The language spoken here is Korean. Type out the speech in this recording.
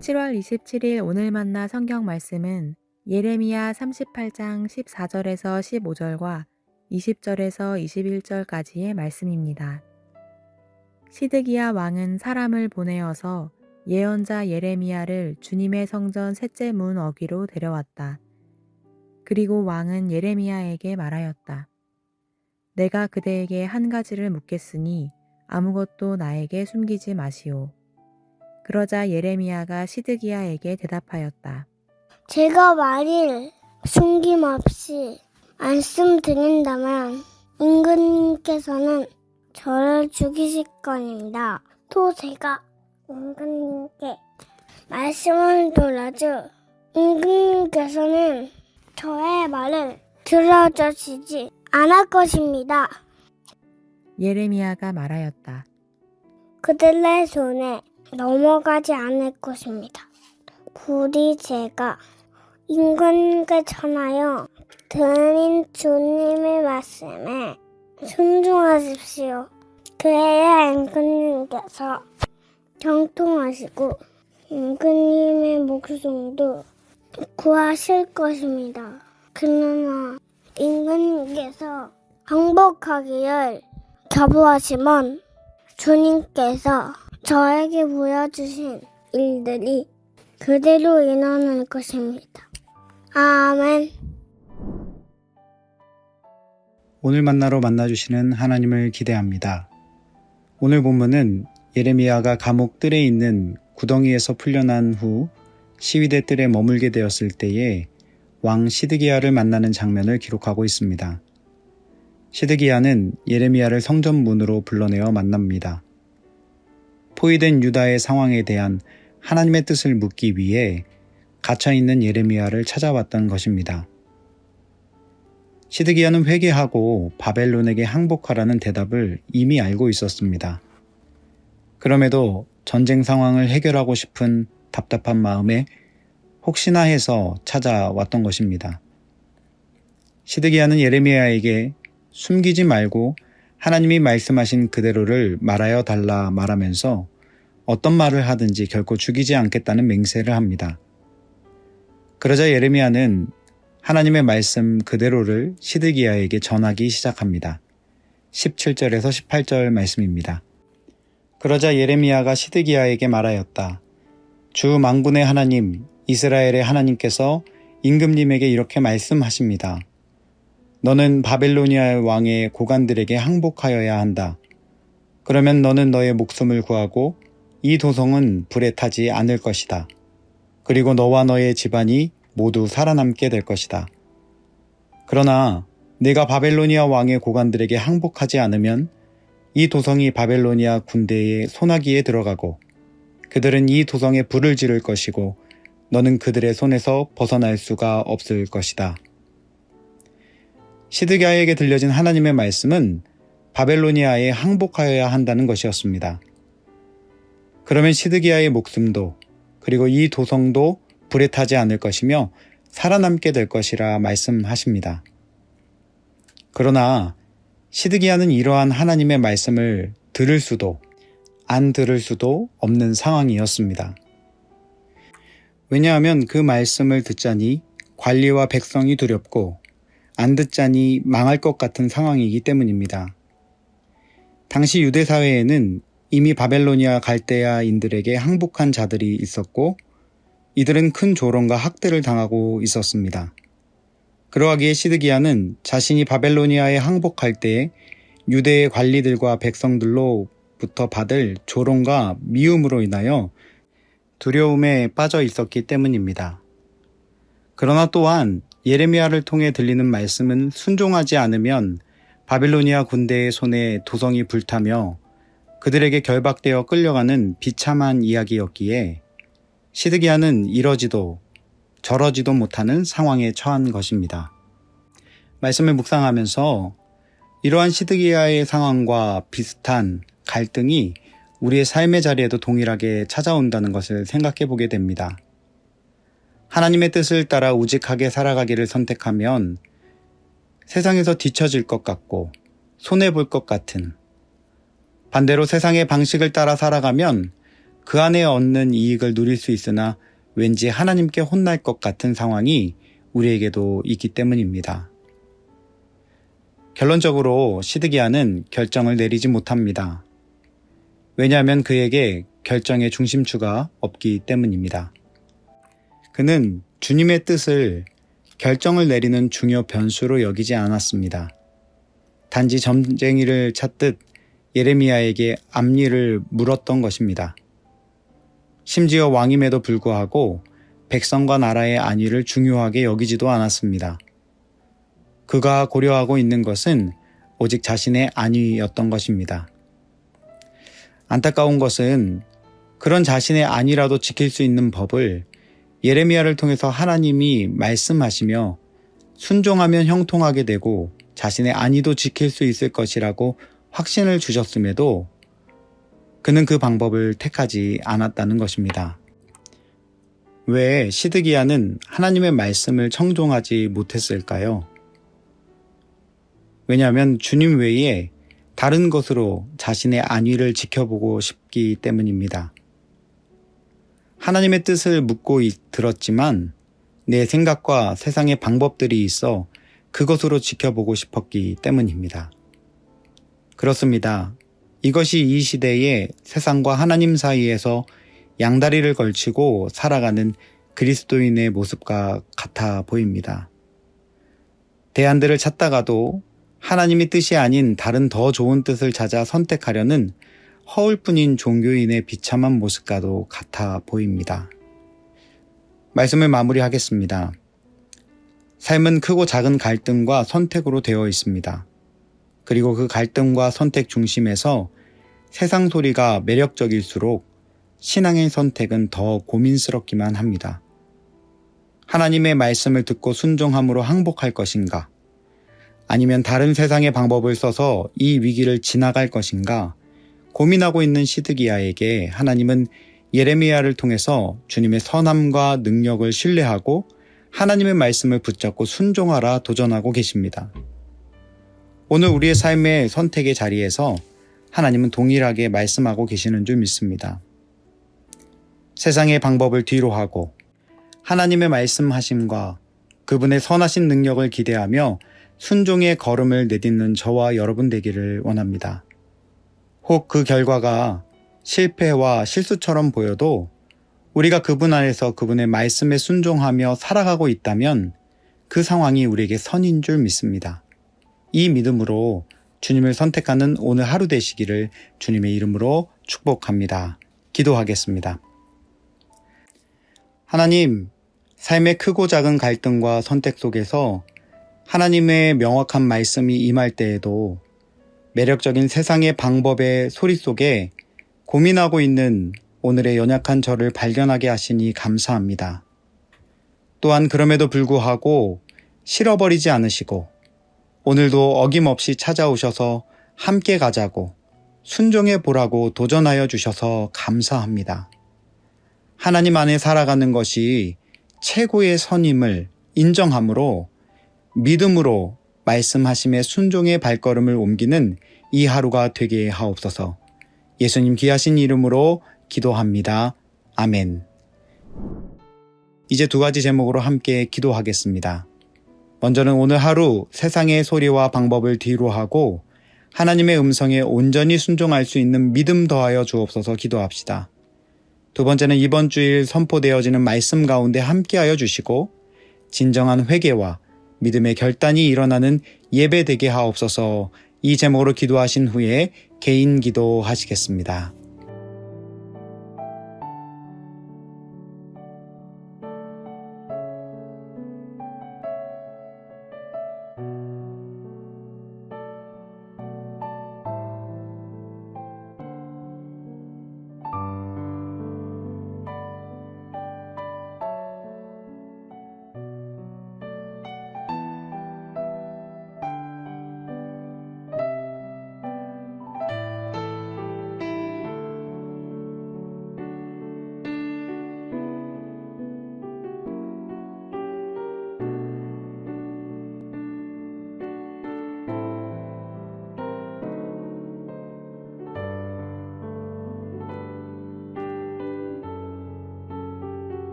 7월 27일 오늘 만나 성경 말씀은 예레미야 38장 14절에서 15절과 20절에서 21절까지의 말씀입니다. 시드기야 왕은 사람을 보내어서 예언자 예레미야를 주님의 성전 셋째 문 어귀로 데려왔다. 그리고 왕은 예레미야에게 말하였다. 내가 그대에게 한 가지를 묻겠으니 아무것도 나에게 숨기지 마시오. 그러자 예레미야가 시드기야에게 대답하였다. 제가 만일 숨김없이 말씀드린다면 임금님께서는 저를 죽이실 겁니다. 또 제가 임금님께 말씀을 돌려줘 임금님께서는 저의 말을 들어주시지 않을 것입니다. 예레미야가 말하였다. 그들의 손에 넘어가지 않을 것입니다. 부디 제가 임금님께 전하여 드린 주님의 말씀에 순종하십시오. 그래야 임금님께서 형통하시고 임금님의 목숨도 구하실 것입니다. 그러나 임금님께서 항복하기를 거부하시면 주님께서 저에게 보여주신 일들이 그대로 일어날 것입니다. 아멘. 오늘 만나러 만나주시는 하나님을 기대합니다. 오늘 본문은 예레미야가 감옥 뜰에 있는 구덩이에서 풀려난 후 시위대 뜰에 머물게 되었을 때에 왕 시드기야를 만나는 장면을 기록하고 있습니다. 시드기야는 예레미야를 성전 문으로 불러내어 만납니다. 포위된 유다의 상황에 대한 하나님의 뜻을 묻기 위해 갇혀있는 예레미야를 찾아왔던 것입니다. 시드기야는 회개하고 바벨론에게 항복하라는 대답을 이미 알고 있었습니다. 그럼에도 전쟁 상황을 해결하고 싶은 답답한 마음에 혹시나 해서 찾아왔던 것입니다. 시드기야는 예레미야에게 숨기지 말고 하나님이 말씀하신 그대로를 말하여 달라 말하면서 어떤 말을 하든지 결코 죽이지 않겠다는 맹세를 합니다. 그러자 예레미야는 하나님의 말씀 그대로를 시드기야에게 전하기 시작합니다. 17절에서 18절 말씀입니다. 그러자 예레미야가 시드기야에게 말하였다. 주 만군의 하나님, 이스라엘의 하나님께서 임금님에게 이렇게 말씀하십니다. 너는 바벨로니아 왕의 고관들에게 항복하여야 한다. 그러면 너는 너의 목숨을 구하고 이 도성은 불에 타지 않을 것이다. 그리고 너와 너의 집안이 모두 살아남게 될 것이다. 그러나 내가 바벨로니아 왕의 고관들에게 항복하지 않으면 이 도성이 바벨로니아 군대의 손아귀에 들어가고 그들은 이 도성에 불을 지를 것이고 너는 그들의 손에서 벗어날 수가 없을 것이다. 시드기야에게 들려진 하나님의 말씀은 바벨로니아에 항복하여야 한다는 것이었습니다. 그러면 시드기야의 목숨도 그리고 이 도성도 불에 타지 않을 것이며 살아남게 될 것이라 말씀하십니다. 그러나 시드기야는 이러한 하나님의 말씀을 들을 수도 안 들을 수도 없는 상황이었습니다. 왜냐하면 그 말씀을 듣자니 관리와 백성이 두렵고 안 듣자니 망할 것 같은 상황이기 때문입니다. 당시 유대 사회에는 이미 바벨로니아 갈대아인들에게 항복한 자들이 있었고 이들은 큰 조롱과 학대를 당하고 있었습니다. 그러하기에 시드기야는 자신이 바벨로니아에 항복할 때에 유대의 관리들과 백성들로부터 받을 조롱과 미움으로 인하여 두려움에 빠져 있었기 때문입니다. 그러나 또한 예레미야를 통해 들리는 말씀은 순종하지 않으면 바빌로니아 군대의 손에 도성이 불타며 그들에게 결박되어 끌려가는 비참한 이야기였기에 시드기야는 이러지도 저러지도 못하는 상황에 처한 것입니다. 말씀을 묵상하면서 이러한 시드기야의 상황과 비슷한 갈등이 우리의 삶의 자리에도 동일하게 찾아온다는 것을 생각해 보게 됩니다. 하나님의 뜻을 따라 우직하게 살아가기를 선택하면 세상에서 뒤처질 것 같고 손해볼 것 같은, 반대로 세상의 방식을 따라 살아가면 그 안에 얻는 이익을 누릴 수 있으나 왠지 하나님께 혼날 것 같은 상황이 우리에게도 있기 때문입니다. 결론적으로 시드기야는 결정을 내리지 못합니다. 왜냐하면 그에게 결정의 중심추가 없기 때문입니다. 그는 주님의 뜻을 결정을 내리는 중요 변수로 여기지 않았습니다. 단지 점쟁이를 찾듯 예레미야에게 앞일을 물었던 것입니다. 심지어 왕임에도 불구하고 백성과 나라의 안위를 중요하게 여기지도 않았습니다. 그가 고려하고 있는 것은 오직 자신의 안위였던 것입니다. 안타까운 것은 그런 자신의 안위라도 지킬 수 있는 법을 예레미야를 통해서 하나님이 말씀하시며 순종하면 형통하게 되고 자신의 안위도 지킬 수 있을 것이라고 확신을 주셨음에도 그는 그 방법을 택하지 않았다는 것입니다. 왜 시드기야는 하나님의 말씀을 청종하지 못했을까요? 왜냐하면 주님 외에 다른 것으로 자신의 안위를 지켜보고 싶기 때문입니다. 하나님의 뜻을 묻고 들었지만 내 생각과 세상의 방법들이 있어 그것으로 지켜보고 싶었기 때문입니다. 그렇습니다. 이것이 이 시대의 세상과 하나님 사이에서 양다리를 걸치고 살아가는 그리스도인의 모습과 같아 보입니다. 대안들을 찾다가도 하나님의 뜻이 아닌 다른 더 좋은 뜻을 찾아 선택하려는 허울뿐인 종교인의 비참한 모습과도 같아 보입니다. 말씀을 마무리하겠습니다. 삶은 크고 작은 갈등과 선택으로 되어 있습니다. 그리고 그 갈등과 선택 중심에서 세상 소리가 매력적일수록 신앙의 선택은 더 고민스럽기만 합니다. 하나님의 말씀을 듣고 순종함으로 항복할 것인가? 아니면 다른 세상의 방법을 써서 이 위기를 지나갈 것인가? 고민하고 있는 시드기야에게 하나님은 예레미야를 통해서 주님의 선함과 능력을 신뢰하고 하나님의 말씀을 붙잡고 순종하라 도전하고 계십니다. 오늘 우리의 삶의 선택의 자리에서 하나님은 동일하게 말씀하고 계시는 줄 믿습니다. 세상의 방법을 뒤로 하고 하나님의 말씀하심과 그분의 선하신 능력을 기대하며 순종의 걸음을 내딛는 저와 여러분 되기를 원합니다. 혹 그 결과가 실패와 실수처럼 보여도 우리가 그분 안에서 그분의 말씀에 순종하며 살아가고 있다면 그 상황이 우리에게 선인 줄 믿습니다. 이 믿음으로 주님을 선택하는 오늘 하루 되시기를 주님의 이름으로 축복합니다. 기도하겠습니다. 하나님, 삶의 크고 작은 갈등과 선택 속에서 하나님의 명확한 말씀이 임할 때에도 매력적인 세상의 방법의 소리 속에 고민하고 있는 오늘의 연약한 저를 발견하게 하시니 감사합니다. 또한 그럼에도 불구하고 싫어버리지 않으시고 오늘도 어김없이 찾아오셔서 함께 가자고 순종해 보라고 도전하여 주셔서 감사합니다. 하나님 안에 살아가는 것이 최고의 선임을 인정함으로 믿음으로 말씀하심의 순종의 발걸음을 옮기는 이 하루가 되게 하옵소서. 예수님 귀하신 이름으로 기도합니다. 아멘. 이제 두 가지 제목으로 함께 기도하겠습니다. 먼저는 오늘 하루 세상의 소리와 방법을 뒤로 하고 하나님의 음성에 온전히 순종할 수 있는 믿음 더하여 주옵소서 기도합시다. 두 번째는 이번 주일 선포되어지는 말씀 가운데 함께하여 주시고 진정한 회개와 믿음의 결단이 일어나는 예배 되게 하옵소서. 이 제목으로 기도하신 후에 개인 기도하시겠습니다.